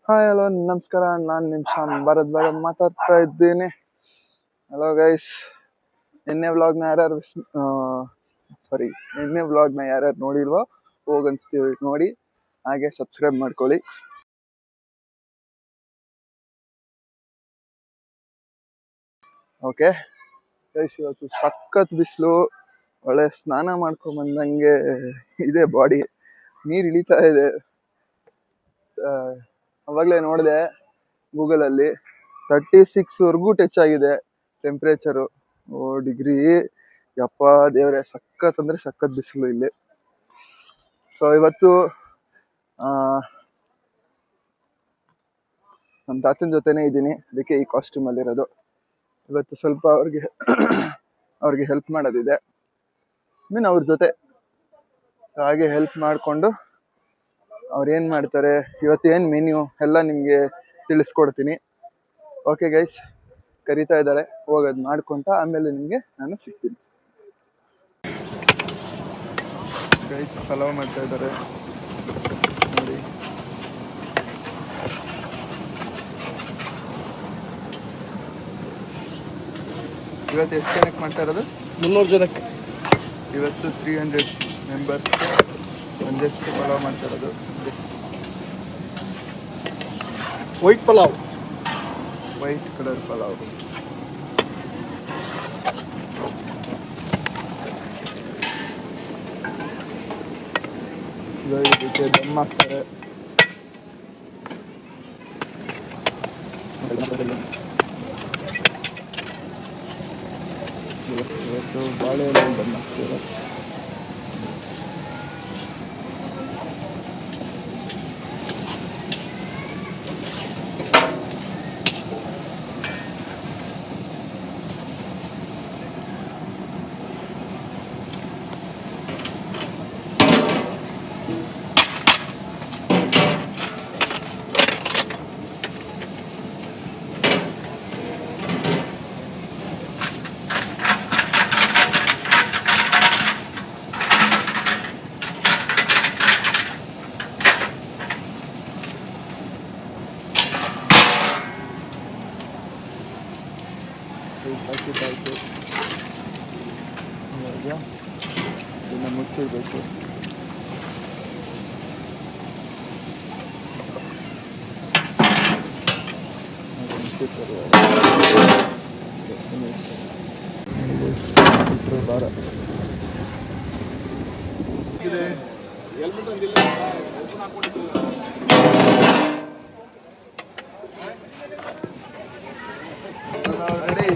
Hi hello ನಮಸ್ಕಾರ, ನಾನು ನಿಮ್ಮ ಶ್ಯಾಮ್ ಭಾರದ್ವಾಜ ಮಾತಾಡ್ತಾ ಇದ್ದೀನಿ. ಹಲೋ ಗೈಸ್, ನಿನ್ನೆ ವ್ಲಾಗ್ನ ಯಾರ್ಯಾರು ನೋಡಿಲ್ವೋ ಹೋಗನ್ಸ್ತೀವಿ ನೋಡಿ, ಹಾಗೆ ಸಬ್ಸ್ಕ್ರೈಬ್ ಮಾಡ್ಕೊಳ್ಳಿ. ಓಕೆ ಗೈಸ್, ಇವತ್ತು ಸಖತ್ ಬಿಸಿಲು, ಒಳ್ಳೆ ಸ್ನಾನ ಮಾಡ್ಕೊಂಬಂದಂಗೆ ಇದೆ, ಬಾಡಿ ನೀರು ಇಳಿತಾ ಇದೆ. ಅವಾಗಲೇ ನೋಡಿದೆ ಗೂಗಲಲ್ಲಿ 36ವರೆಗೂ ಟಚ್ ಆಗಿದೆ ಟೆಂಪ್ರೇಚರು. ಡಿಗ್ರಿ, ಯಪ್ಪ ದೇವ್ರೆ, ಸಖತ್ ಅಂದರೆ ಸಖತ್ ಬಿಸಿಲು ಇಲ್ಲಿ. ಸೊ ಇವತ್ತು ನಮ್ಮ ತಾತನ ಜೊತೆನೇ ಇದ್ದೀನಿ, ಅದಕ್ಕೆ ಈ ಕಾಸ್ಟ್ಯೂಮಲ್ಲಿರೋದು. ಇವತ್ತು ಸ್ವಲ್ಪ ಅವ್ರಿಗೆ ಹೆಲ್ಪ್ ಮಾಡೋದಿದೆ, ಅವ್ರ ಜೊತೆ ಹಾಗೆ ಹೆಲ್ಪ್ ಮಾಡಿಕೊಂಡು ಅವ್ರು ಏನು ಮಾಡ್ತಾರೆ, ಇವತ್ತೇನು ಮೆನ್ಯೂ ಎಲ್ಲ ನಿಮಗೆ ತಿಳಿಸ್ಕೊಡ್ತೀನಿ. ಓಕೆ ಗೈಸ್, ಕರಿತಾ ಇದ್ದಾರೆ, ಹೋಗೋದು ಮಾಡ್ಕೊಂತ ಆಮೇಲೆ ನಿಮಗೆ ನಾನು ಸಿಗ್ತೀನಿ. ಗೈಸ್ ಪಲಾವ್ ಮಾಡ್ತಾ ಇದ್ದಾರೆ ನೋಡಿ. ಇವತ್ತು ಎಷ್ಟು ಜನಕ್ಕೆ ಮಾಡ್ತಾ ಇರೋದು? 300 ಜನಕ್ಕೆ. ಇವತ್ತು 300 ಮೆಂಬರ್ಸ್ಗೆ ಒಂದಷ್ಟು ಪಲಾವ್ ಮಾಡ್ತಾ ಇರೋದು. White pulao, white colour pulao. ಇದಕ್ಕೆ ದಮ್ ಹಾಕ್ತಾರೆ. ಇವತ್ತು ಬಾಳೆ ಎಲೆ ದಮ್ ಹಾಕ್ತಾರೆ. ಹಾಕಿದ್ದಾಯ್ತು, ಇವಾಗ ಇದನ್ನು ಮುಚ್ಚಿಡಬೇಕು. ಭಾರ ರೆಡಿ.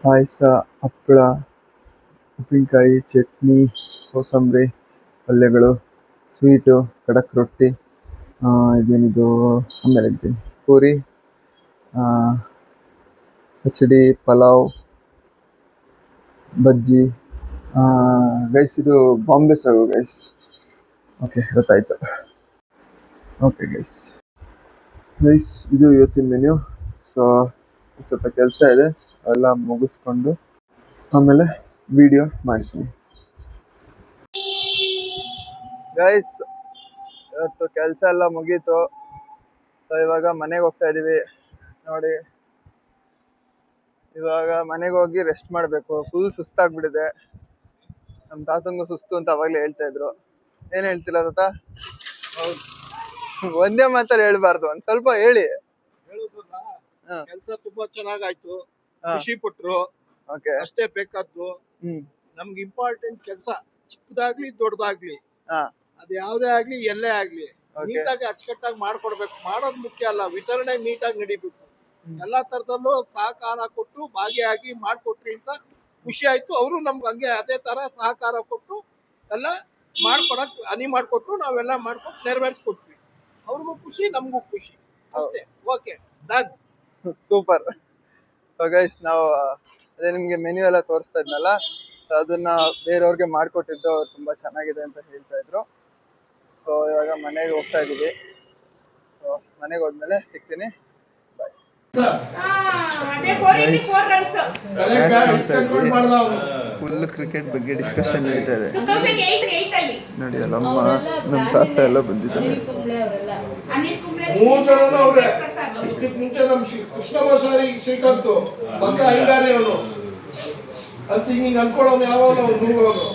ಪಾಯಸ, ಹಪ್ಪಳ, ಉಪ್ಪಿನಕಾಯಿ, ಚಟ್ನಿ, ಕೋಸಂಬರಿ, ಪಲ್ಯಗಳು, ಸ್ವೀಟು, ಖಡಕ್ ರೊಟ್ಟಿ, ಇದೇನಿದು ಆಮೇಲೆ ಹೇಳ್ತೀನಿ, ಪೂರಿ, ಪಚಡಿ, ಪಲಾವ್, ಬಜ್ಜಿ. ಗೈಸ್ ಇದು ಬಾಂಬೆ ಸಾಗು ಗೈಸ್. ಓಕೆ, ಗೊತ್ತಾಯ್ತು. ಓಕೆ ಗೈಸ್, ಇದು ಇವತ್ತಿನ ಮೆನ್ಯೂ. ಸೊ ಸ್ವಲ್ಪ ಕೆಲಸ ಇದೆ, ಎಲ್ಲ ಮುಗಿಸ್ಕೊಂಡು ಆಮೇಲೆ ವಿಡಿಯೋ ಮಾಡ್ತೀನಿ. ಗೈಸ್, ಇವತ್ತು ಕೆಲಸ ಎಲ್ಲ ಮುಗೀತು. ಸೊ ಇವಾಗ ಮನೆಗೆ ಹೋಗ್ತಾ ಇದೀವಿ ನೋಡಿ. ಇವಾಗ ಮನೆಗೆ ಹೋಗಿ ರೆಸ್ಟ್ ಮಾಡಬೇಕು, ಫುಲ್ ಸುಸ್ತಾಗ್ಬಿಟ್ಟಿದೆ. ನಮ್ಮ ತಾತಂಗೂ ಸುಸ್ತು ಅಂತ ಅವಾಗಲೇ ಹೇಳ್ತಾ ಇದ್ರು. ಏನ್ ಹೇಳ್ತಿಲ್ಲ ತಾತ? ಒಂದೇ ಮಾತಲ್ಲಿ ಹೇಳ್ಬಾರ್ದು, ಒಂದ್ ಸ್ವಲ್ಪ ಹೇಳಿ. ಕೆಲಸ ತುಂಬಾ ಚೆನ್ನಾಗಾಯ್ತು, ಖುಷಿ ಪಟ್ರು, ಅಷ್ಟೇ ಬೇಕಾದ್ದು. ನಮ್ಗೆ ಇಂಪಾರ್ಟೆಂಟ್ ಕೆಲಸ, ಚಿಕ್ಕದಾಗ್ಲಿ ದೊಡ್ಡದಾಗ್ಲಿ, ಅದು ಯಾವ್ದೇ ಆಗ್ಲಿ ಎಲ್ಲೇ ಆಗ್ಲಿ ನೀಟಾಗಿ ಅಚ್ಚುಕಟ್ಟಾಗಿ ಮಾಡ್ಕೊಡ್ಬೇಕು. ಮಾಡೋದು ಮುಖ್ಯ ಅಲ್ಲ, ವಿತರಣೆ ನೀಟಾಗಿ ನಡಿಬೇಕು. ಎಲ್ಲಾ ತರದಲ್ಲೂ ಸಹಕಾರ ಕೊಟ್ಟು ಭಾಗಿಯಾಗಿ ಮಾಡ್ಕೊಟ್ರಿ ಅಂತ ಖುಷಿ ಆಯ್ತು. ಅವರು ನಮ್ಗೆ ಹಂಗೆ ಅದೇ ತರ ಸಹಕಾರ ಕೊಟ್ಟು ಎಲ್ಲ ಮಾಡ್ಕೊಡಕ್ ಮಾಡ್ಕೊಟ್ರು, ನಾವೆಲ್ಲ ಮಾಡ್ಕೊಂಡು ನೆರವೇರಿಸ್ಕೊಟ್ವಿ. ಅವ್ರಿಗೂ ಖುಷಿ, ನಮಗೂ ಖುಷಿ, ಅಷ್ಟೇ. Okay, done. ಸೂಪರ್. ಗೈಸ್, ನಾವು ಅದೇ ನಿಮ್ಗೆ ಮೆನ್ಯೂ ಎಲ್ಲ ತೋರಿಸ್ತಾ ಇದ್ನಲ್ಲ, ಸೊ ಅದನ್ನ ಬೇರೆಯವ್ರಿಗೆ ಮಾಡ್ಕೊಟ್ಟಿದ್ದು, ಅವ್ರು ತುಂಬಾ ಚೆನ್ನಾಗಿದೆ ಅಂತ ಹೇಳ್ತಾ ಇದ್ರು. ಸೊ ಇವಾಗ ಮನೆಗೆ ಹೋಗ್ತಾ ಇದೀವಿ. ಸೊ ಮನೆಗೆ ಹೋದ್ಮೇಲೆ ಸಿಗ್ತೀನಿ. ಬಾಯ್. ಫುಲ್ ಕ್ರಿಕೆಟ್ ಬಗ್ಗೆ ಡಿಸ್ಕಷನ್ ನಡೀತಾ ಇದೆ ನೋಡಿ. ಅಲ್ಲಮ್ಮ ನಮ್ಮ ತಾತ ಎಲ್ಲ ಬಂದಿದ್ದಾರೆ. ಇಷ್ಟಕ್ಕೆ ಮುಂಚೆ ನಮ್ ಕೃಷ್ಣ ಬೋಸಾರಿ ಶ್ರೀಕಾಂತ್ ಪಕ್ಕ ಹೈಗಾರಿ ಅವನು ಅಂತ ಹಿಂಗ ಅನ್ಕೊಳ್ಳೋನು ಯಾವನು ನೂರೋನು.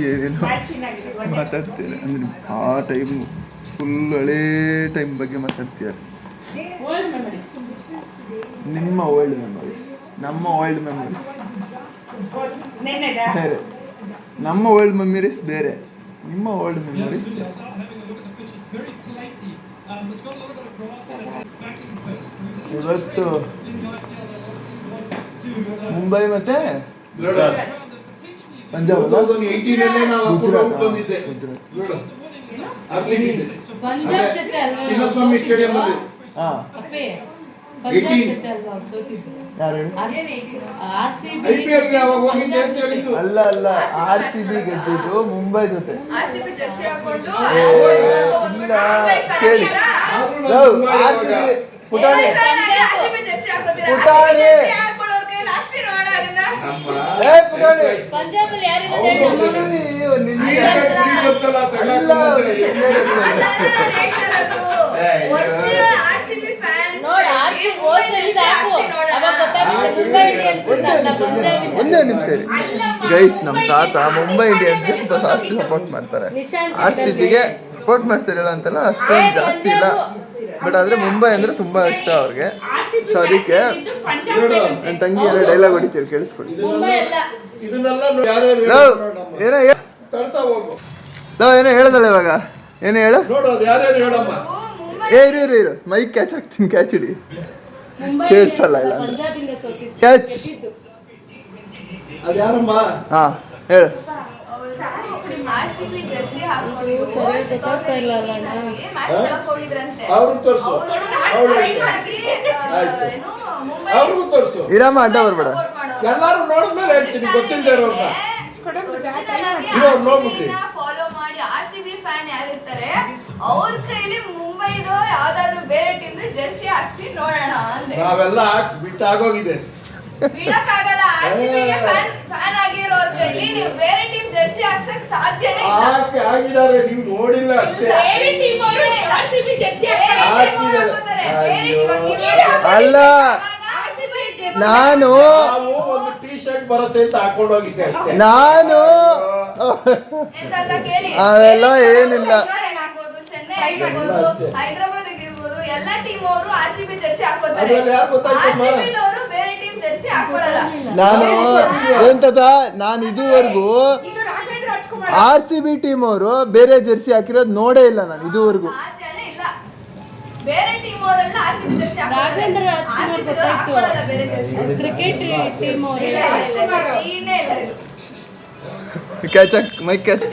ಏನೇನು ಮಾತಾಡ್ತೀರ ಅಂದ್ರೆ ಆ ಟೈಮ್ ಫುಲ್ ಹಳೇ ಟೈಮ್ ಬಗ್ಗೆ ಮಾತಾಡ್ತೀರ. ನಿಮ್ಮ ಓಲ್ಡ್ ಮೆಮೊರೀಸ್, ನಮ್ಮ ಓಲ್ಡ್ ಮೆಮೊರೀಸ್ ಬೇರೆ. ನಮ್ಮ ಓಲ್ಡ್ ಮೆಮೊರೀಸ್ ಬೇರೆ, ನಿಮ್ಮ ಓಲ್ಡ್ ಮೆಮೊರೀಸ್ ಬೇರೆ. ಇವತ್ತು ಮುಂಬೈ ಮತ್ತೆ ಪಂಜಾಬ್, ಚಿನ್ನಸ್ವಾಮಿ ಸ್ಟೇಡಿಯಂ ಅಲ್ಲಿ ಅಲ್ಲ ಅಲ್ಲ, RCB ಗೆದ್ದಿದ್ದು ಮುಂಬೈ ಜೊತೆ. ಇಲ್ಲ ಕೇಳಿ, ಪುಟಾಣಿ ಪುಟಾಣಿ ಒಂದೇ ನಿಮಿಷ ಗೈಸ್. ನಮ್ಮ ತಾತ ಮುಂಬೈ ಇಂಡಿಯನ್ಸ್ಗೆ ಜಾಸ್ತಿ ಸಪೋರ್ಟ್ ಮಾಡ್ತಾರೆ. RCBಗೆ ಸಪೋರ್ಟ್ ಮಾಡ್ತಿರಲ್ಲ ಅಂತಲ್ಲ, ಅಷ್ಟೊಂದು ಜಾಸ್ತಿ ಇಲ್ಲ. ಬಟ್ ಆದ್ರೆ ಮುಂಬೈ ಅಂದ್ರೆ ತುಂಬಾ ಇಷ್ಟ ಅವ್ರಿಗೆ. ಸೊ ಅದಕ್ಕೆ ನನ್ನ ತಂಗಿ ಎಲ್ಲ ಡೈಲಾಗ್ ಹೊಡಿತೀವಿ, ಕೇಳಿಸ್ಕೊಳ್ಳಿ. ಏನೋ ಹೇಳದಲ್ಲ ಇವಾಗ, ಏನೋ ಹೇಳು. ಇರು ಮೈಕ್ ಕ್ಯಾಚ್ ಹಾಕ್ತೀನಿ, ಕ್ಯಾಚ್ ಹಿಡಿ. ಕೇಳಿಸಲ್ಲ ಇಲ್ಲ ಕ್ಯಾಚ್. ಹಾ ಹೇಳು. ಇರಮ್ಮ ಅಡ್ಡ ಬರ್ಬೇಡ. ಎಲ್ಲಾರು ನೋಡಿದ್ಮೇಲೆ ಹೇಳ್ತೀನಿ, ಗೊತ್ತಿಲ್ಲದೆ ಇರೋರ್ನ ಫಾಲೋ ಮಾಡಿ RCB ಫ್ಯಾನ್ ಯಾರಿರ್ತಾರೆ ಅವ್ರ ಕೈಲಿ ಮುಂಬೈದು ಯಾವ್ದಾದ್ರು ಬೇರೆ ಟೀಮ್ ಜೆರ್ಸಿ ಹಾಕ್ಸಿ ನೋಡೋಣ ಅಂದ್ರೆ ನಾವೆಲ್ಲ ಹಾಕ್ಸ್ ಬಿಟ್ಟಾಗೋಗಿದೆ. ಬಿಡಕ್ಕಾಗಲ್ಲ. RCB ಫ್ಯಾನ್ ಆಗಿರೋರ್ ಕೈಲಿ ನೀವು ಬೇರೆ ಟೀಮ್ ಜೆರ್ಸಿ ಹಾಕ್ಸಕ್ ಸಾಧ್ಯನೇ ಇಲ್ಲ. ಆಗಿದ್ದಾರೆ, ನೀವು ನೋಡಿಲ್ಲ ಅಷ್ಟೇ. ಬೇರೆ ಟೀಮ್ ಅವರು RCB ಜೆರ್ಸಿ ಅಲ್ಲ, ನಾನು ಒಂದು ಟೀ ಶರ್ಟ್ ಬರುತ್ತೆ ಅಂತ ಹಾಕೊಂಡು ಹೋಗಿದ್ದೆ ಅಷ್ಟೇ. ನಾನು ಅವೆಲ್ಲ ಏನಿಲ್ಲ. ಚೆನ್ನೈ ಆಗಿರ್ಬೋದು, ಹೈದರಾಬಾದ್ ಆಗಿರ್ಬೋದು, ಎಲ್ಲಾ ಟೀಮ್ ಅವರು RCB ಜೆರ್ಸಿ ಹಾಕೋತಾರೆ. ಅದ್ರಲ್ಲಿ ಯಾರು ಗೊತ್ತಾಯ್ತಮ್ಮ? RCB ಅವರು ಬೇರೆ ಟೀಮ್ ಜೆರ್ಸಿ ಹಾಕೊಳ್ಳಲ್ಲ. ನಾನು ಎಂತದ, ನಾನು ಇದುವರೆಗೂ RCB ಟೀಮ್ ಅವರು ಬೇರೆ ಜೆರ್ಸಿ ಹಾಕಿರೋದು ನೋಡೇ ಇಲ್ಲ ನಾನು ಇದುವರೆಗೂ. ಸಾಧ್ಯನೇ ಇಲ್ಲ. ಬೇರೆ ಟೀಮ್ ಅವರೆಲ್ಲ RCB ಜೆರ್ಸಿ ರಾಘವೇಂದ್ರ ರಾಜ್ಕುಮಾರ್ ಗೊತ್ತಾಯ್ತು. ಬೇರೆ ಜೆರ್ಸಿ ಕ್ರಿಕೆಟ್ ಟೀಮ್ ಇಲ್ಲ, ಸೀನೇ ಇಲ್ಲ ಇದು. ಕ್ಯಾಚ್ ಹಾಕ್, ಮೈಕ್ ಕ್ಯಾಚ್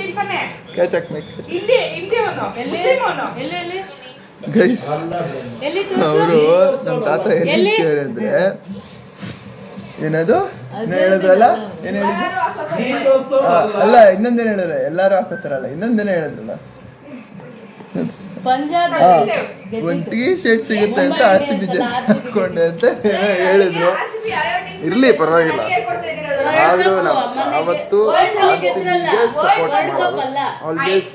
ಕ್ಯಾಚ್ ಹಾಕ್, ಮೈಕ್ ಗೈಸ್. ಅವರು ನಮ್ಮ ತಾತ ಏನ್ ಹೇಳ್ತಾರೆ ಅಂದ್ರೆ, ಏನದು ಹೇಳಿದ್ರಲ್ಲ, ಏನ್ ಹೇಳಿದ್ರು ಅಲ್ಲ, ಇನ್ನೊಂದೇನು ಹೇಳಿದ್ರೆ ಎಲ್ಲಾರು ಹಾಕೋತಾರಲ್ಲ, ಇನ್ನೊಂದೇನ ಹೇಳಿದ್ರಲ್ಲ, ಪಂಜಾಬ್ ಒಂದ್ ಟೀ ಶರ್ಟ್ ಸಿಗುತ್ತೆ ಅಂತ RCB ಜೆರ್ಸಿ ಹಾಕೊಂಡೆ ಅಂತ ಹೇಳಿದ್ರು. ಇರ್ಲಿ ಪರವಾಗಿಲ್ಲ, ಆದ್ರೂ ಅವತ್ತು RCBಗೆ ಸಪೋರ್ಟ್ ಮಾಡೋದು ಆಲ್ವೇಸ್.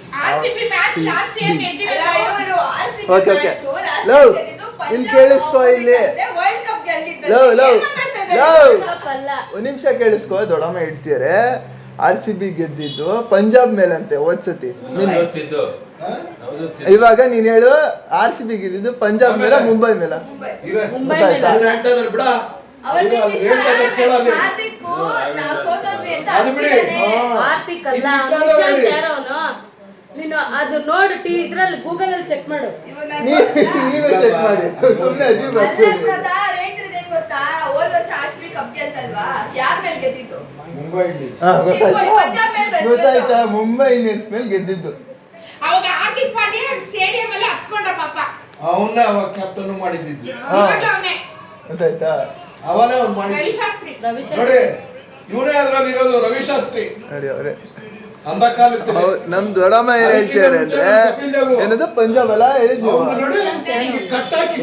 ಓಕೆ ಓಕೆ ಲವ್, ಇಲ್ಲಿ ಕೇಳಿಸ್ಕೋ, ಇಲ್ಲಿ ಲವ್ ಲವ್ ಲವ್ ಒಂದ್ ನಿಮಿಷ ಕೇಳಿಸ್ಕೋ. ದೊಡ್ಡಮ್ಮ ಇಡ್ತೀರೆ, RCB ಗೆದ್ದಿದ್ದು ಪಂಜಾಬ್ ಮೇಲಂತೆ ಹೋದ್ಸತಿ. ಇವಾಗ ನೀನ್ ಹೇಳು, RCB ಗೆದ್ದಿದ್ದು ಪಂಜಾಬ್ ಮೇಲ ಮುಂಬೈ ಮೇಲ? ನೀನು ಅದು ನೋಡು, ಇದ್ರಲ್ಲಿ ಗೂಗಲ್ ಅಲ್ಲಿ ಚೆಕ್ ಮಾಡು. ನೀವೇ ಚೆಕ್ ಮಾಡಿ, ಸುಮ್ಮನೆ ಅಜೀಬ್ ಆಗ್ತದೆ. ಗೊತ್ತಾ, ಹೋದ ವರ್ಷ RCB ಕಪ್ ಗೆಲ್ತಲ್ವಾ, ಯಾರ ಮೇಲೆ ಗೆದ್ದಿದ್ದು? ಮುಂಬೈ ಇಂಡಿಯನ್ಸ್. ಗೊತ್ತಾಯ್ತಾ, ಮುಂಬೈ ಇಂಡಿಯನ್ಸ್ ಮೇಲೆ ಗೆದ್ದಿದ್ದು. ಅವಾಗ ಹಾರ್ದಿಕ್ ಪಾಂಡ್ಯ ಸ್ಟೇಡಿಯಂ ಅಲ್ಲಿ ಹತ್ಕೊಂಡ ಪಾಪ. ಅವನ್ನ ಅವಾಗ ಕ್ಯಾಪ್ಟನ್ ಮಾಡಿದ್ದು, ಗೊತ್ತಾಯ್ತಾ? ಅವನೇ ಅವ್ನು ಮಾಡಿದ್ದು ನೋಡಿ. ಇವನೇ ಅದ್ರಲ್ಲಿ ಇರೋದು ರವಿಶಾಸ್ತ್ರಿ ನೋಡಿ ಅವರೇ. ಅಂದ ಕಾಲಕ್ಕೆ ನಮ್ ದೊಡ್ಡಮ್ಮ ಏನ್ ಹೇಳ್ತಾರೆ ಅಂದ್ರೆ ಏನದು ಪಂಜಾಬ್ ಅಲ್ಲ ಹೇಳಿದ್ವಿ. ನೋಡಿ ಕಟ್ಟಾಕಿ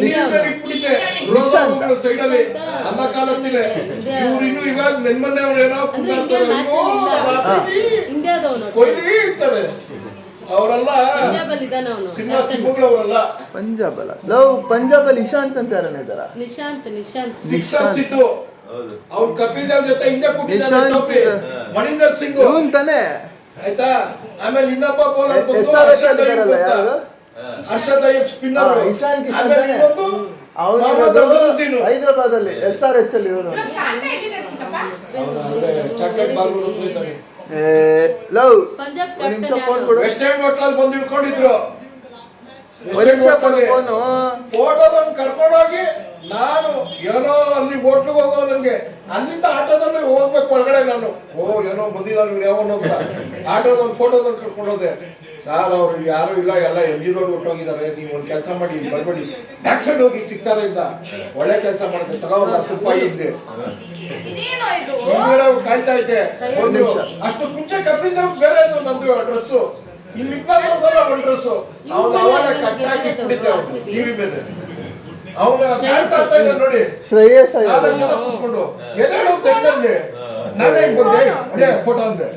ಸೈಡ್ ಅಲ್ಲಿ ಅಂದ ಕಾಲತ್ತಿದೆ. ಇವ್ರು ಇನ್ನು ಇವಾಗ ನೆನ್ಮನೆ ಅವ್ರು ಏನೋ ಕೊಯ್ಲಿ ಇರ್ತಾರೆ ಅವರೆಲ್ಲ ಸಿಂಹಗಳು ಅವರೆಲ್ಲ. ಪಂಜಾಬ್ ಅಲ್ಲ ಲವ್, ಪಂಜಾಬ್ ಅಲ್ಲಿ ಇಶಾಂತ್ ಅಂತ ಯಾರನ್ನ ಇದ್ದಾರ? ಸಿಕ್ಸರ್ ಸಿದ್ದು ಅವ್ರು ಕಪಿಲ್ ದೇವ್ ಜೊತೆ ಹಿಂದೆ ಕೂತಿದ್ದಾರೆ. ಮಣಿಂದರ್ ಸಿಂಗ್ ಇವನ್ ತಾನೆ, ಆಯ್ತಾ. ಆಮೇಲೆ ಇನ್ನೊಬ್ಬ ಬೌಲರ್ ಹರ್ಷದೀಪ್ ಸ್ಪಿನ್ನರ್. ಇಶಾನ್ ಕಿಶನ್ ತಾನೆ, ಅವನು ಹೈದರಾಬಾದ್ ಅಲ್ಲಿ SRH ಅಲ್ಲಿ ಇರೋದು. ಲವ್ ಒಂದ್ ನಿಮಿಷ ಫೋನ್ ಕೊಡು. ವೆಸ್ಟ್ ಎಂಡ್ ಹೋಟೆಲ್ ಬಂದು ಇಟ್ಕೊಂಡಿದ್ರು. ಒಂದ್ ನಿಮಿಷ ಕೊಡು ಫೋನು. ಫೋಟೋದನ್ನ ಕರ್ಕೊಂಡೋಗಿ ನಾನು ಏನೋ ಅಲ್ಲಿ ಹೋಟ್ಲಿಗೆ ಹೋಗೋ ನಂಗೆ ಅಲ್ಲಿಂದ ಆಟೋದಲ್ಲಿ ಹೋಗ್ಬೇಕು ಒಳಗಡೆ. ನಾನು ಏನೋ ಬಂದಿದ್ದಾನೆ ಯಾವನು ಅಂತ ಆಟೋದೊಂದು ಫೋಟೋದಲ್ಲಿ ಕರ್ಕೊಂಡೋದೆ. ಸಾರ್ ಅವ್ರು ಯಾರು ಇಲ್ಲ, ಎಲ್ಲ MG ರೋಡ್ ಹೊಟ್ಟೋಗಿದ್ದಾರೆ. ನೀವು ಒಂದು ಕೆಲಸ ಮಾಡಿ ಬರ್ಬೇಡಿ, ಬ್ಯಾಕ್ ಸೈಡ್ ಹೋಗಿ ಸಿಗ್ತಾರೆ ಅಂತ. ಒಳ್ಳೆ ಕೆಲಸ ಮಾಡುತ್ತೆ. ತಗೊಂಡು 10 ರೂಪಾಯಿ ಇದ್ದೆ ಕಾಯ್ತಾ ಇದ್ದೆ. ಅಷ್ಟು ಮುಂಚೆ ಕಪ್ಪಿಂದ ಬೇರೆ ನಂದು ಡ್ರೆಸ್ಸು, ಇಲ್ಲಿ ಒಂದು ಡ್ರೆಸ್ಸು ಅವ್ನು ಅವಾಗ ಕಟ್ಟಾಕಿ ಕುಡಿದ್ದೆ ಟಿವಿ ಮೇಲೆ. ಅವನು ಕಾಡ್ತಾ ಇದ್ದ ನೋಡಿ ಶ್ರೇಯಸ್ ಕೂತ್ಕೊಂಡು ಎದೇಳು ತೆಗ್ದಲ್ಲಿ ನಾನೇ ಬಂದೆ ಫೋಟೋ ಅಂದೆ.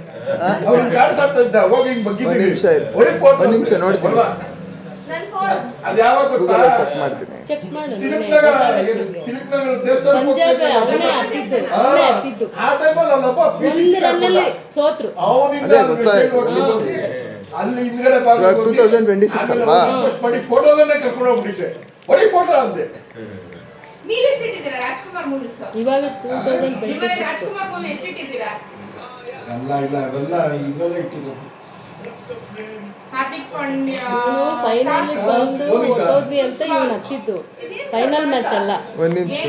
ಅವ್ರಿಗೆ ಕಾಡ್ಸಾಡ್ತಾ ಇದ್ದ. ಹೋಗಿ ಹಿಂಗ್ ಬಗ್ಗಿದ್ದೀನಿ. ಒಂದ್ ನಿಮಿಷ ನೋಡ್ತೀನಿ. ಅದ್ ಯಾವಾಗ ಗೊತ್ತಾ? ಚೆಕ್ ಮಾಡ್ತೀನಿ. ತಿಲಕ್ನಗರ ದೇವಸ್ಥಾನ ಆ ಟೈಮಲ್ಲಿ ಅಲ್ಲಪ್ಪ ಅಲ್ಲಿ ಹಿಂದ್ಗಡೆ 2026 ಅಲ್ವಾ? ಮಾಡಿ ಫೋಟೋದನ್ನೇ ಕರ್ಕೊಂಡು ಹೋಗ್ಬಿಟ್ಟಿದ್ದೆ. ಹೊಡಿ ಫೋಟೋ ಅಂದೆ. ಇವಾಗ 2026 ಅಲ್ಲ ಇಲ್ಲ ಅವೆಲ್ಲ ಇದ್ರಲ್ಲೇ ಇಟ್ಟಿರೋದು. ಹಾರ್ದಿಕ್ ಪಾಂಡ್ಯ ಫೈನಲ್ ಬಂದು ಹೋದ್ವಿ ಅಂತ ಇವನು ಹತ್ತಿದ್ದು. ಫೈನಲ್ ಮ್ಯಾಚ್ ಅಲ್ಲ. ಒಂದ್ ನಿಮಿಷ.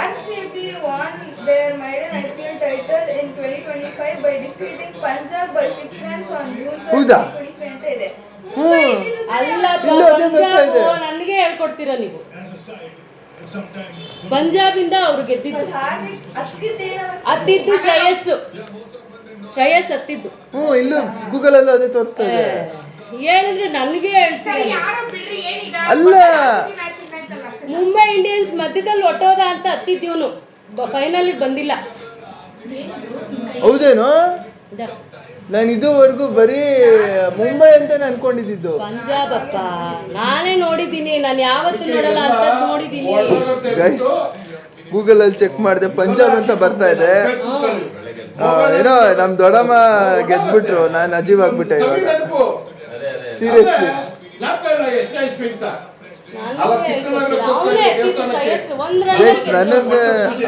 RCB won their maiden IPL title in 2025 by defeating Punjab by 6 runs on June 3, 2025 ಅಂತ ಇದೆ. ಅಲ್ಲ ನನಗೆ ಹೇಳ್ಕೊಡ್ತೀರಾ ನೀವು? ಪಂಜಾಬ್ ಇಂದ ಅವ್ರು ಗೆದ್ದಿದ್ದು. ಹತ್ತಿದ್ದು ಶ್ರೇಯಸ್ ಹತ್ತಿದ್ದು. ಇಲ್ಲೂ ಗೂಗಲ್ ಅಲ್ಲೂ ಅದೇ ತೋರಿಸ್ತಾ ಇದೆ. ಹೇಳಿದ್ರೆ ನನಗೆ ಹೇಳ್ತಾರೆ. ಅಲ್ಲ, ಮುಂಬೈ ಇಂಡಿಯನ್ಸ್ ಮಧ್ಯದಲ್ಲಿ ಹೊಟ್ಟೋದ ಅಂತ ಹತ್ತಿದ್ದೀವನು. ಫೈನಲ್ ಬಂದಿಲ್ಲ. ಹೌದೇನೋ? ನಾನು ಇದುವರೆಗೂ ಬರೀ ಮುಂಬೈ ಅಂತಾನೆ ಅನ್ಕೊಂಡಿದ್ದು. ಪಂಜಾಬ್ ಅಪ್ಪ, ನಾನೇ ನೋಡಿದ್ದೀನಿ. ನಾನು ಯಾವತ್ತೂ ನೋಡಲ್ಲ ಅಂತ ನೋಡಿದ್ದೀನಿ. ಗೂಗಲ್ ಅಲ್ಲಿ ಚೆಕ್ ಮಾಡಿದೆ, ಪಂಜಾಬ್ ಅಂತ ಬರ್ತಾ ಇದೆ. ಏನೋ ನಮ್ ದೊಡ್ಡಮ್ಮ ಗೆದ್ಬಿಟ್ರು, ನಾನು ಅಜೀವ್ ಆಗ್ಬಿಟ್ಟೆ ಇವಾಗ. ಸೀರಿಯಸ್ಲಿ ನನಗೆ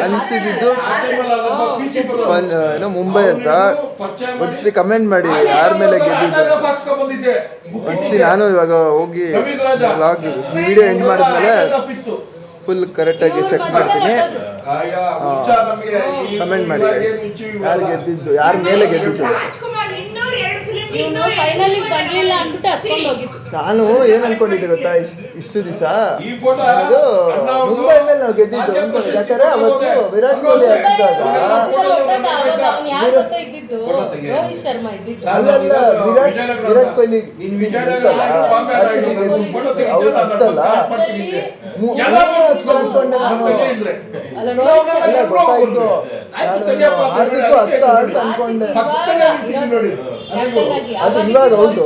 ಅನ್ಸಿದ್ದು ಏನೋ ಮುಂಬೈ ಅಂತ. ಒಂದ್ಸತಿ ಕಮೆಂಟ್ ಮಾಡಿ ಯಾರ ಮೇಲೆ ಗೆದ್ದಿದ್ದು. ಒಂದ್ಸತಿ ನಾನು ಇವಾಗ ಹೋಗಿ ಬ್ಲಾಗ್ ವಿಡಿಯೋ ಎಂಡ್ ಮಾಡಿದ್ಮೇಲೆ ಫುಲ್ ಕರೆಕ್ಟಾಗಿ ಚೆಕ್ ಮಾಡ್ತೀನಿ. ಕಮೆಂಟ್ ಮಾಡಿ ಯಾರು ಗೆದ್ದಿದ್ದು, ಯಾರ ಮೇಲೆ ಗೆದ್ದಿದ್ದು. ನಾನು ಏನ್ ಅನ್ಕೊಂಡಿದ್ದೆ ಗೊತ್ತಾ, ಇಷ್ಟು ದಿವಸ ಮುಂಬೈ ಮೇಲೆ ನಾವು ಗೆದ್ದಿದ್ದು ಅನ್ಕೊಂಡಿದ್ದೆ. ಯಾಕಂದ್ರೆ ಅವತ್ತು ವಿರಾಟ್ ಕೊಹ್ಲಿ ಅಲ್ಲಲ್ಲ, ವಿರಾಟ್ ಕೊಹ್ಲಿ ಅವ್ರು ಅಂತಲ್ಲ ಅನ್ಕೊಂಡೆ ನಾನು. ಗೊತ್ತಾಯ್ತು, ಅನ್ಕೊಂಡೆ. ಅದು ಇವಾಗ ಹೌದು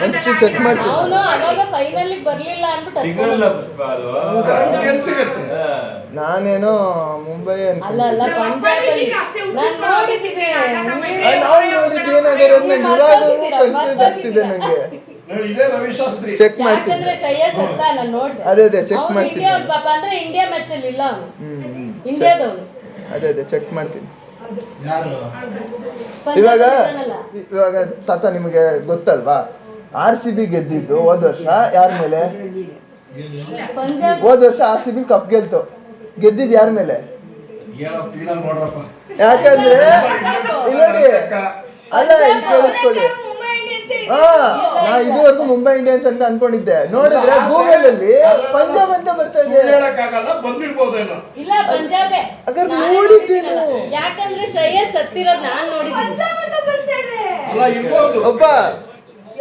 ಒಂದ್ಸತಿ ಚೆಕ್ ಮಾಡ್ತೀನಿ. ನಾನೇನೋ ಮುಂಬೈ ಆಗ್ತಿದೆ ನಂಗೆ. ಚೆಕ್ ಮಾಡ್ತೀನಿ. ಅದೇ ಚೆಕ್ ಮಾಡ್ತೀನಿ. ಇಂಡಿಯಾ ಮ್ಯಾಚ್ ಅಲ್ಲಿ ಇಲ್ಲ, ಇಂಡಿಯಾದವನು. ಅದೇ ಚೆಕ್ ಮಾಡ್ತೀನಿ. ಇವಾಗ ತಾತ ನಿಮಗೆ ಗೊತ್ತಲ್ವಾ, RCB ಗೆದ್ದಿದ್ದು ಹೋದ ವರ್ಷ ಯಾರ ಮೇಲೆ? ಹೋದ ವರ್ಷ RCB ಕಪ್ ಗೆಲ್ತು. ಗೆದ್ದಿದ್ದು ಯಾರ ಮೇಲೆ? ಯಾಕಂದ್ರೆ ನೋಡಿ, ಅಲ್ಲ ಕೇಳಿಸ್ಕೊಳ್ಳಿ, ನಾ ಇದುವರೆಗೂ ಮುಂಬೈ ಇಂಡಿಯನ್ಸ್ ಅಂತ ಅನ್ಕೊಂಡಿದ್ದೆ, ನೋಡಿದ್ರೆ ಗೂಗಲ್ ಅಲ್ಲಿ ಪಂಜಾಬ್ ಅಂತ ಬರ್ತಾ ಇದೆ. ಬಂದಿರ್ಬೋದೇನೋ. ಇಲ್ಲ ಪಂಜಾಬೇ. ಹಾಗಾದ್ರೆ ನೋಡಿದ್ದೇನು? ಯಾಕಂದ್ರೆ ಶ್ರೇಯಸ್ ಸತ್ತಿರೋದ್ ನಾನ್ ನೋಡಿದ್ದೀನಿ. ಪಂಜಾಬ್ ಅಂತ ಬರ್ತಾ ಇದೆ. ಅಲ್ಲ ಇರ್ಬೋದು. ಒಬ್ಬ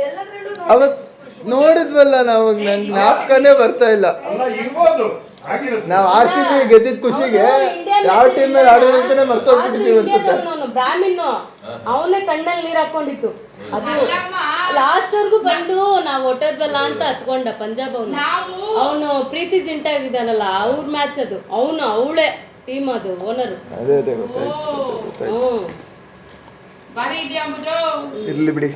ಎಲ್ಲದ್ರಲ್ಲೂ ಅವತ್ ನೋಡಿದ್ವಲ್ಲ, ನಾವು ನನ್ ಜ್ಞಾಪಕನೇ ಬರ್ತಾ ಇಲ್ಲ. ಅಲ್ಲ ಇರ್ಬೋದು, ಆಗಿರುತ್ತೆ. ನಾವ್ RCB ಗೆದ್ದಿದ್ ಖುಷಿಗೆ ಯಾವ ಟೀಮ್ ಮೇಲೆ ಆಡೋದು ಅಂತಾನೆ ಮರ್ತೋಗ್ಬಿಟ್ಟಿದೀವಿ ಅನ್ಸುತ್ತೆ. ಬ್ರಾಹ್ಮಿನ್ ಅವನೇ ಕಣ್ಣಲ್ಲಿ ನೀರ್ ಹಾಕೊಂಡಿತ್ತು. ಅದು ಲಾಸ್ಟ್ ವರ್ಗು ಬಂದು ನಾವ್ ಹೊಟ್ಟೋದ್ವಲ್ಲ ಅಂತ ಹತ್ಕೊಂಡ ಪಂಜಾಬ್ ಅವನು ಪ್ರೀತಿ ಜಿಂಟಾ ಇದ್ದಾನಲ್ಲ, ಅವ್ರ ಮ್ಯಾಚ್ ಅದು. ಅವಳೇ ಟೀಮ್ ಅದು ಓನರ್. ಅದೇ ಗೊತ್ತಾಯ್ತು. ಇರ್ಲಿ ಬಿಡಿ.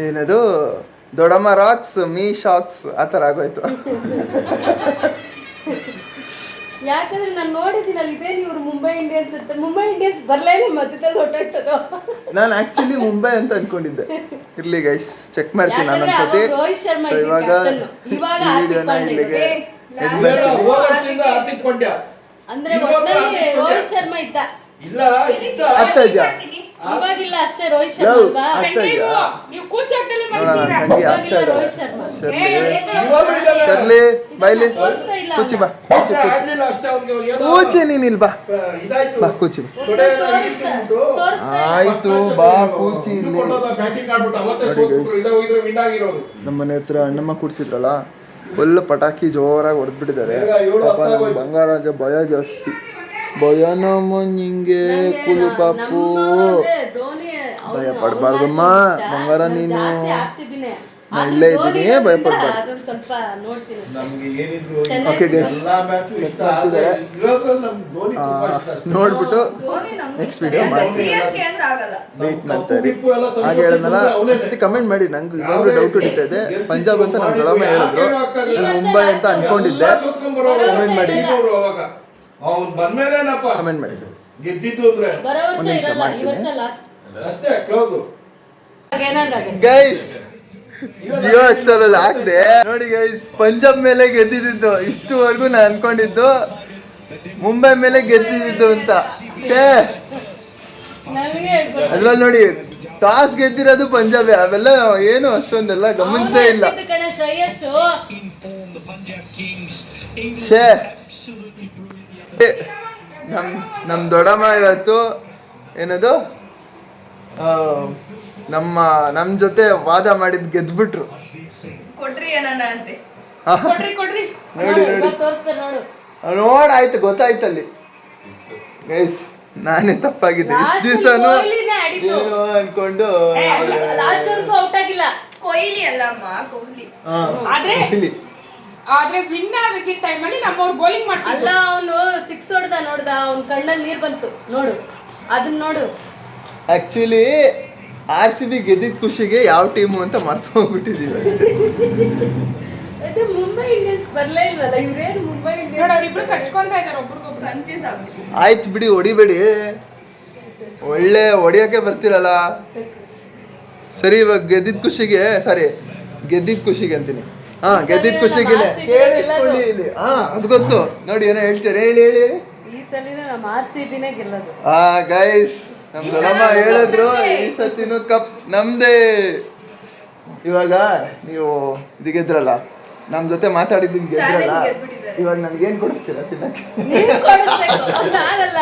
ಏನದು ದೊಡ್ಡಮ್ಮ ರಾಕ್ಸ್ ಮೀ ಶಾಕ್ಸ್ ಆತರ ಆಗೋಯ್ತು. ಯಾಕಂದ್ರೆ ನಾನು ನೋಡಿದ್ದೀನಲ್ಲ, ಇದೇನು ಇವ್ರು ಮುಂಬೈ ಇಂಡಿಯನ್ಸ್ ಅಂತ. ಮುಂಬೈ ಇಂಡಿಯನ್ಸ್ ಬರ್ಲೇ ಇಲ್ಲ, ಮಧ್ಯದಲ್ಲಿ ಹೊಟ್ಟೋಯ್ತದೋ. ನಾನು ಆಕ್ಚುಲಿ ಮುಂಬೈ ಅಂತ ಅನ್ಕೊಂಡಿದ್ದೆ. ಇರ್ಲಿ ಗೈಸ್, ಚೆಕ್ ಮಾಡ್ತೀನಿ ನಾನು ಒಂದ್ಸತಿ. ರೋಹಿತ್ ಶರ್ಮಾ ಇವಾಗ ವಿಡಿಯೋನ ಇಲ್ಲಿಗೆ ಹೋದ ವರ್ಷದಿಂದ ಹಾರ್ದಿಕ್ ಪಾಂಡ್ಯ. ಅಂದ್ರೆ ಒಟ್ನಲ್ಲಿ ರೋಹಿತ್ ಶರ್ಮಾ ಇದ್ದ. ಇಲ್ಲ ಆಗ್ತಾ ಇದೆಯಾ? ಇವಾಗಿಲ್ಲ ಅಷ್ಟೇ ರೋಹಿತ್ ಶರ್ಮಾ ಅಲ್ವಾ? ಆಗ್ತಾ ಇದೆಯಾ? ತಂಗಿ ಆಗ್ತಾ ಇದೆ. ರೋಹಿತ್ ಶರ್ಮಾ ಶರ್ಲಿ ಬೈಲಿ ತೋರಿಸ್ತಾ ಇಲ್ಲ. ಕೂಚಿ ಬಾ, ಆಡ್ಲಿಲ್ಲ ಅಷ್ಟೇ. ಅವ್ನಿಗೆ ಕೂಚಿ ನೀನ್ ಇಲ್ಲಿ ಬಾ, ಇದಾಯ್ತು. ಬಾ ಕೂಚಿ ಬಾ. ತೋರಿಸ್ತಾ ಆಯ್ತು ಬಾ ಕೂಚಿ ಇಲ್ಲಿ. ಬ್ಯಾಟಿಂಗ್ ಆಡ್ಬಿಟ್ಟು ಅವತ್ತೇ ಸೋತ್ಬಿಟ್ರು. ಇದ್ರೆ ವಿನ್ ಆಗಿರೋದು. ನಮ್ಮನೆ ಹತ್ರ ಅಣ್ಣಮ್ಮ ಕೂಡ್ಸಿದ್ರಲ್ಲ, ಫುಲ್ ಪಟಾಕಿ ಜೋರಾಗಿ ಹೊಡೆದ್ಬಿಟ್ಟಿದ್ದಾರೆ. ಬೇಗ 7 ಪಾಪ ಹತ್ತು ನಮ್ ಆಗೋಯ್ತು. ಬಂಗಾರಗೆ ಭಯ ಜಾಸ್ತಿ. ಭಯನಮ್ಮ ನಿಂಗೆ ಕುಲು ಪಾಪು. ಭಯ ಪಡ್ಬಾರ್ದಮ್ಮ ಬಂಗಾರ, ನೀನು ನಾ ಇಲ್ಲೇ ಇದ್ದೀನಿ, ಭಯ ಪಡ್ಬಾರ್ದು. ಸ್ವಲ್ಪ ನೋಡ್ತೀನಿ. ನಮ್ಗೆ ಏನಿದ್ರು ಓಕೆ ಗೈಸ್, ಎಲ್ಲಾ ಮ್ಯಾಚ್ ಇಷ್ಟ ಆದ್ರೆ ಇರೋದ್ರಲ್ಲಿ ನಮ್ಗೆ ಧೋನಿ ತುಂಬಾ ಇಷ್ಟ ಅಷ್ಟೇ. ನೋಡ್ಬಿಟ್ಟು ಧೋನಿ ನಮ್ಗೆ ನೆಕ್ಸ್ಟ್ ವಿಡಿಯೋ ಮಾಡ್ತೀನಿ, CSK ಅಂದ್ರೆ ಆಗಲ್ಲ. ವೇಟ್ ಮಾಡ್ತಾ ಇರಿ. ಹಾಗೆ ಹೇಳಿದ್ನಲ್ಲ, ಒಂದ್ಸತಿ ಕಮೆಂಟ್ ಮಾಡಿ. ನಂಗೆ ಇವಾಗಲೂ ಡೌಟ್ ಹೊಡಿತಾ ಇದೆ. ಪಂಜಾಬ್ ಅಂತ ನಮ್ಮ ದೊಡ್ಡಮ್ಮ ಹೇಳಿದ್ರು, ನಾನು ಮುಂಬೈ ಅಂತ ಅನ್ಕೊಂಡಿದ್ದೆ. ಕಮೆಂಟ್ ಮಾಡಿ, ಅವ್ನು ಬಂದ್ಮೇಲೆನಪ್ಪ ಕಮೆಂಟ್ ಮಾಡಿ. ಗೆದ್ದಿದ್ದು ಅಂದ್ರೆ ಬರೋ ವರ್ಷ ಒಂದ್ ನಿಮಿಷ ಇರಲ್ಲ, ಈ ಮಾಡ್ತೀನಿ. ವರ್ಷ ಲಾಸ್ಟ್. ಅಷ್ಟೇ ಕ್ಲೋಸ್. ಗೈಸ್ ಜಿಯೋ ಹಾಟ್ಸ್ಟಾರ್ ಅಲ್ಲಿ ಹಾಕ್ದೆ ನೋಡಿ ಗೈಸ್, ಪಂಜಾಬ್ ಮೇಲೆ ಗೆದ್ದಿದ್ದು. ಇಷ್ಟುವರೆಗೂ ನಾನು ಅನ್ಕೊಂಡಿದ್ದು ಮುಂಬೈ ಮೇಲೆ ಗೆದ್ದಿದ್ದು ಅಂತ. ಅದ್ರಲ್ಲಿ ನೋಡಿ ಟಾಸ್ ಗೆದ್ದಿರೋದು ಪಂಜಾಬ್. ಅವೆಲ್ಲ ಏನು ಅಷ್ಟೊಂದೆಲ್ಲ ಗಮನಿಸೇ ಇಲ್ಲ. ನಮ್ ದೊಡ್ಡಮ್ಮ ಇವತ್ತು ಏನದು ನಮ್ ಜೊತೆ ವಾದ ಮಾಡಿದ್ ಗೆದ್ಬಿಟ್ರು. ಕೊಟ್ರಿ ಏನನ್ನ ಅಂತೆ. ನೋಡಿ ನೋಡಾಯ್ತು, ಗೊತ್ತಾಯ್ತಲ್ಲಿ ಗೈಸ್, ನಾನೇ ತಪ್ಪಾಗಿದ್ದೆ. ಇಷ್ಟು ದಿವಸನು ಏನು ಅನ್ಕೊಂಡು ಕೊಹ್ಲಿ ಅಲ್ಲಮ್ಮ, ಕೊಹ್ಲಿ. ಆದ್ರೆ ವಿನ್ ಆಗಕ್ಕಿಂತ ಟೈಮಲ್ಲಿ ನಮ್ಮವ್ರು ಬೌಲಿಂಗ್ ಮಾಡ್ತಾರೆ. ಅಲ್ಲ, ಅವನು 6 ಹೊಡೆದ, ನೋಡ್ದ, ಅವ್ನ ಕಣ್ಣಲ್ಲಿ ನೀರ್ ಬಂತು ನೋಡು, ಅದನ್ನ ನೋಡು. ಆಕ್ಚುಲಿ RCB ಗೆದ್ದಿದ್ ಖುಷಿಗೆ ಯಾವ ಟೀಮು ಅಂತ ಮರ್ತು ಹೋಗ್ಬಿಟ್ಟಿದೀವಿ ಅಷ್ಟೇ. ಇದು ಮುಂಬೈ ಇಂಡಿಯನ್ಸ್ ಬರ್ಲೇ ಇಲ್ವಲ್ಲ, ಇವ್ರೇನು ಮುಂಬೈ ನೋಡು, ಇಂಡಿಯನ್ಸ್ ಅವ್ರಿಬ್ರು ಕಚ್ಕೊಂತ ಇದಾರೆ ಒಬ್ರಿಗೊಬ್ರು. ಕನ್ಫ್ಯೂಸ್ ಆಗ್ಬಿಟ್ಟು. ಆಯ್ತು ಬಿಡಿ, ಹೊಡಿಬೇಡಿ. ಒಳ್ಳೆ ಹೊಡಿಯೋಕೆ ಬರ್ತಿರಲ್ಲ. ಸರಿ, ಇವಾಗ ಗೆದ್ದಿದ್ ಖುಷಿಗೆ, ಸಾರಿ ಗೆದ್ದಿದ್ ಖುಷಿಗೆ ಅಂತೀನಿ. ಗೆದ್ದಿದ್ ಖುಷಿಗೆ ಕೇಳಿಸ್ಕೊಳ್ಳಿ ಇಲ್ಲಿ. ಅದು ಗೊತ್ತು ನೋಡಿ, ಏನೋ ಹೇಳ್ತೀರಿ, ಹೇಳಿ ಹೇಳಿ. ಈ ಸಲಿನ ನಮ್ಮ RCBನೇ ಗೆಲ್ಲೋದು. ಗೈಸ್, ನಮ್ ದೊಡ್ಡಮ್ಮ ಹೇಳಿದ್ರು ಈ ಸತಿನೂ ಕಪ್ ನಮ್ದೇ. ಇವಾಗ ನೀವು ಇದು ಗೆದ್ರಲ್ಲ, ನಮ್ ಜೊತೆ ಮಾತಾಡಿದ್ದೀನಿ ಗೆದ್ರಲ್ಲ, Challenge ಗೆದ್ಬಿಟ್ಟಿದ್ದಾರೆ. ಇವಾಗ ನನ್ಗೇನ್ ಕೊಡಿಸ್ತೀರಾ ತಿನ್ನಕ್ಕೆ? ನೀನು ಕೊಡಿಸ್ಬೇಕು, ನಾನಲ್ಲ.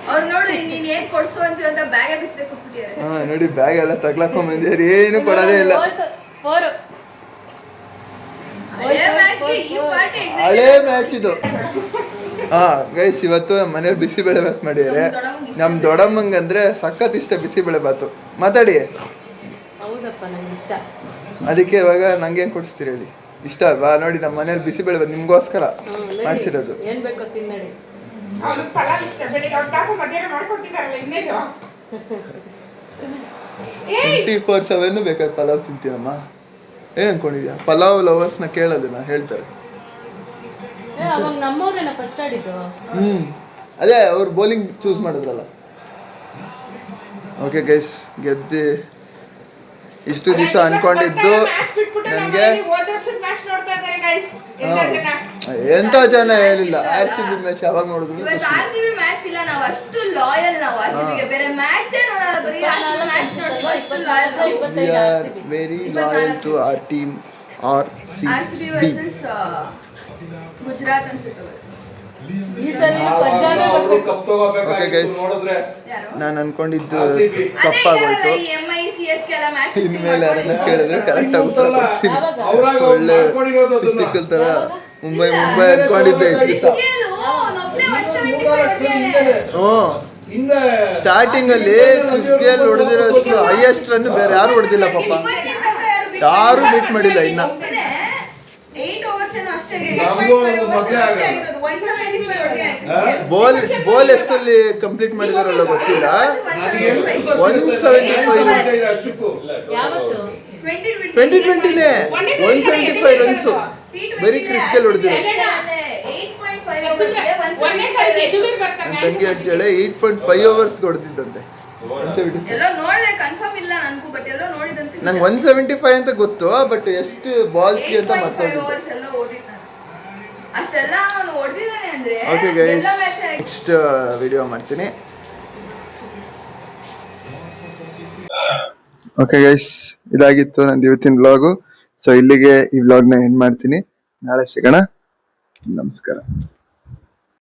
ಅವ್ರು ನೋಡು, ನೀನ್ ಏನ್ ಕೊಡ್ಸು ಅಂತೀವಿ ಅಂತ ಬ್ಯಾಗ್ ಬಿಚ್ಚದೆ ಕೂತ್ಬಿಟ್ಟಿದ್ದಾರೆ. ನೋಡಿ ಬ್ಯಾಗ್ ಎಲ್ಲ ತಗ್ಲಾಕೊಂಡ್ ಬಂದಿದ್ದಾರೆ, ಏನು ಕೊಡೋದೇ ಇಲ್ಲ. ಫೋರು ಹಳೆ ಮ್ಯಾಚ್ಗೆ ಈ ಪಾರ್ಟಿ ಹಳೇ ಮ್ಯಾಚ್ ಇದು. ಗೈಸ್, ಇವತ್ತು ಮನೇಲಿ ಬಿಸಿಬೇಳೆ ಬಾತ್ ಮಾಡಿದ್ದಾರೆ. ನಮ್ ದೊಡ್ಡಮ್ಮಂಗಂದ್ರೆ ಸಖತ್ ಇಷ್ಟ ಬಿಸಿಬೇಳೆ ಬಾತು. ಮಾತಾಡಿ. ಹೌದಪ್ಪ, ನಂಗೆ ಇಷ್ಟ. ಅದಕ್ಕೆ ಇವಾಗ ನಂಗೇನ್ ಕೊಡಿಸ್ತೀರಿ ಹೇಳಿ? ಇಷ್ಟ ಅಲ್ವಾ? ನೋಡಿ, ನಮ್ಮ ಮನೇಲಿ ಬಿಸಿಬೇಳೆ ಬಾತ್ ನಿಮ್ಗೋಸ್ಕರ ಮಾಡಿಸಿರೋದು. ಏನ್ ಬೇಕೋ ತಿನ್ನಡಿ. ಅವ್ನು ಪಲಾವ್ ಇಷ್ಟ, ಬೆಳಿಗ್ಗೆ ಅವ್ರು ತಾಕು ಮಧ್ಯಾಹ್ನ ಮಾಡ್ಕೊಟ್ಟಿದಾರಲ್ಲ, ಇನ್ನೇನು 24/7 ಬೇಕಾದ್ರೆ ಪಲಾವ್ ತಿಂತೀನಮ್ಮ. ಏನ್ ಅನ್ಕೊಂಡಿದ್ಯಾ? ಪಲಾವ್ ಲವರ್ಸ್ನ ಕೇಳೋದನ್ನ ಹೇಳ್ತಾರೆ. ಅವಾಗ ನಮ್ಮವ್ರೇನ ಫಸ್ಟ್ ಆಡಿದ್ದು. ಅದೇ ಅವ್ರು ಬೌಲಿಂಗ್ ಚೂಸ್ ಮಾಡಿದ್ರಲ್ಲ. ಓಕೆ ಗೈಸ್, ಇಷ್ಟು ದಿವಸ ಅನ್ಕೊಂಡಿದ್ದು ನನಗೆ ಹೋದ ವರ್ಷದ ಮ್ಯಾಚ್ ನೋಡ್ತಾ ಇದ್ದಾರೆ ಗೈಸ್. ಎಂತ ಜನ ಎಂತ ಜನ ಹೇಳಿಲ್ಲ RCB ಮ್ಯಾಚ್ ಯಾವಾಗ ನೋಡಿದ್ರು ಇವತ್ತು RCB ಮ್ಯಾಚ್ ಇಲ್ಲ, ನಾವು ಅಷ್ಟು ಲಾಯಲ್ ನಾವು RCB ಗೆ. ಬೇರೆ ಮ್ಯಾಚೇ ನೋಡಲ್ಲ, ಬರೀ RCB ಮ್ಯಾಚ್ ನೋಡ್ತೀವಿ, ಅಷ್ಟು ಲಾಯಲ್ ನಾವು. we are very loyal to our team RCB versus Gujarat ಅನ್ಸುತ್ತೆ. ಈ ಸಲ ಪಂಜಾಬೇ ಬರ್ಬೇಕು. Okay guys, ಯಾರು ನಾನು ಅನ್ಕೊಂಡಿದ್ದು ಅದೇ ತಪ್ಪಾಗೋಯ್ತು. ಈ MI CSK ಎಲ್ಲ ಮ್ಯಾಚ್ ಇನ್ಮೇಲೆ ಅದನ್ನ ಕೇಳಿದ್ರೆ ಕರೆಕ್ಟ್ ಆಗಿ ಉತ್ತರ ಕೊಡ್ತೀನಿ. ಯಾವಾಗ? ಒಳ್ಳೆ ಟಿಪಿಕಲ್ ತರ ಮುಂಬೈ ಅನ್ಕೊಂಡಿದ್ದೆ ಇಷ್ಟು ದಿವಸ. ಸ್ಟಾರ್ಟಿಂಗ್ ಅಲ್ಲಿ ಕ್ರಿಸ್ಗೇಲ್ ಹೊಡೆದಿರೋಷ್ಟು ಹೈಯೆಸ್ಟ್ ರನ್ ಬೇರೆ ಯಾರು ಹೊಡೆದಿಲ್ಲ ಪಾಪ, ಯಾರು ಬೀಟ್ ಮಾಡಿಲ್ಲ ಇನ್ನ. 8 overs ಏನೋ ಅಷ್ಟೇ ಬೋಲ್ ಎಷ್ಟಲ್ಲಿ ಕಂಪ್ಲೀಟ್ ಮಾಡಿದಾರಲ್ಲ ಗೊತ್ತಿಲ್ಲ. 175 ಯಾವತ್ತು 2020ನೇ 175 ರನ್ಸ್ ಬರೀ ಕ್ರಿಸ್ಗೇಲ್ ಹೊಡೆದಿರೋ. ಒಂದೇ ಕೈಗೆ ಎದುರು ಬರ್ತಾನೆ. ತಂಗಿ ಅಂತೇಳಿ 8.5 overs ಹೊಡೆದಿದ್ದಂತೆ. ಎಲ್ಲೋ ನೋಡಿದ್ರೆ ಕನ್ಫರ್ಮ್ ಇಲ್ಲ ನನಗೂ, ಬಟ್ ಎಲ್ಲೋ ನೋಡಿದಂತೆ ನಂಗೆ 175 ಅಂತ ಗೊತ್ತು, ಬಟ್ ಎಷ್ಟು ಬಾಲ್ಸ್ ಅಂತ ಮತ್ತೊಂದು. overs ಎಲ್ಲ ಓದಿದ್ದೆ ನಾನು. ಅಷ್ಟೆಲ್ಲ ಅವನು ಹೊಡೆದಿದ್ದಾನೆ ಅಂದ್ರೆ ಓಕೆ ಗೈಸ್, ಎಲ್ಲ ಮ್ಯಾಚ್ ನೆಕ್ಸ್ಟ್ ವಿಡಿಯೋ ಮಾಡ್ತೀನಿ. ಓಕೆ ಗೈಸ್, ಇದಾಗಿತ್ತು ನಂದು ಇವತ್ತಿನ ವ್ಲಾಗು. ಸೊ ಇಲ್ಲಿಗೆ ಈ ವ್ಲಾಗ್ನ ಎಂಡ್ ಮಾಡ್ತೀನಿ. ನಾಳೆ ಸಿಗೋಣ. ನಮಸ್ಕಾರ.